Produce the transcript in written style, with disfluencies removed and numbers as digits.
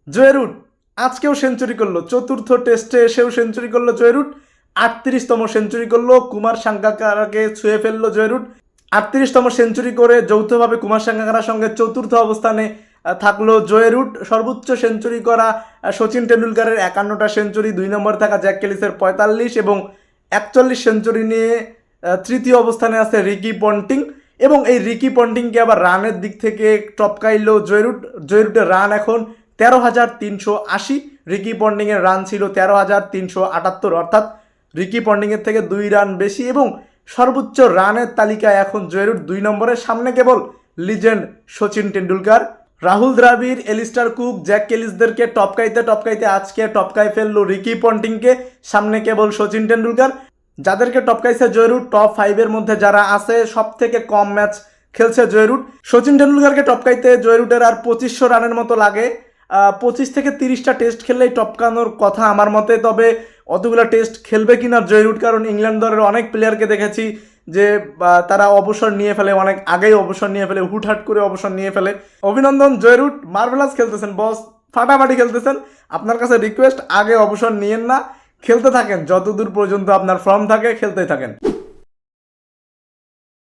জোয়ে root আজকেও century করলো, চতুর্থ টেস্টে এসেও সেঞ্চুরি করলো জোয়ে রুট। 38তম সেঞ্চুরি করলো, কুমার সাঙ্গাকারাকে ছুঁয়ে ফেললো জোয়ে রুট। 38তম সেঞ্চুরি করে যৌথভাবে কুমার সাঙ্গাকারার সঙ্গে চতুর্থ অবস্থানে থাকলো জোয়ে রুট। সর্বোচ্চ সেঞ্চুরি করা সচিন টেন্ডুলকারের 51টা সেঞ্চুরি, 2 নম্বর থাকা জ্যাক ক্যালিসের 45 এবং 41 সেঞ্চুরি নিয়ে তৃতীয় অবস্থানে আছে রিকি পন্টিং। এবং এই রিকি পন্টিংকে আবার রানের দিক থেকে টপকাইলো জোয়ে রুট। জোয়ে রুটের রান এখন 13,380, রিকি পন্টিংয়ের রান ছিল 13,378, অর্থাৎ রিকি পন্টিংয়ের থেকে 2 রান বেশি। এবং সর্বোচ্চ রানের তালিকায় এখন জোয়ে রুট 2 নম্বরে, সামনে কেবল legend Sachin Tendulkar. Rahul Dravid, Allister cook, Jack ক্যালিসদেরকে টপকাইতে আজকে টপকাই ফেললো রিকি পন্টিংকে, সামনে কেবল সচিন টেন্ডুলকার। যাদেরকে টপকাইছে জোয়ে রুট, টপ 5-এর মধ্যে যারা আছে সব থেকে কম ম্যাচ খেলছে জোয়ে রুট। সচিন টেন্ডুলকারকে টপকাইতে জোয়ে রুটের আর 2500 রানের মতো লাগে। 25 থেকে 30টা টেস্ট খেললেই টপকানোর কথা আমার মতে। তবে অতগুলো টেস্ট খেলবে কিনা জোয়ে রুট, কারণ ইংল্যান্ড দলের অনেক প্লেয়ারকে দেখেছি যে তারা অবসর নিয়ে ফেলে, অনেক আগেই অবসর নিয়ে ফেলে, হুটহাট করে অবসর নিয়ে ফেলে। অভিনন্দন জোয়ে রুট, মার্ভেলাস খেলতেছেন বস, ফাটাফাটি খেলতেছেন। আপনার কাছে রিকোয়েস্ট, আগে অবসর নিয়েন না, খেলতে থাকেন যতদূর পর্যন্ত আপনার ফর্ম থাকে, খেলতেই থাকেন।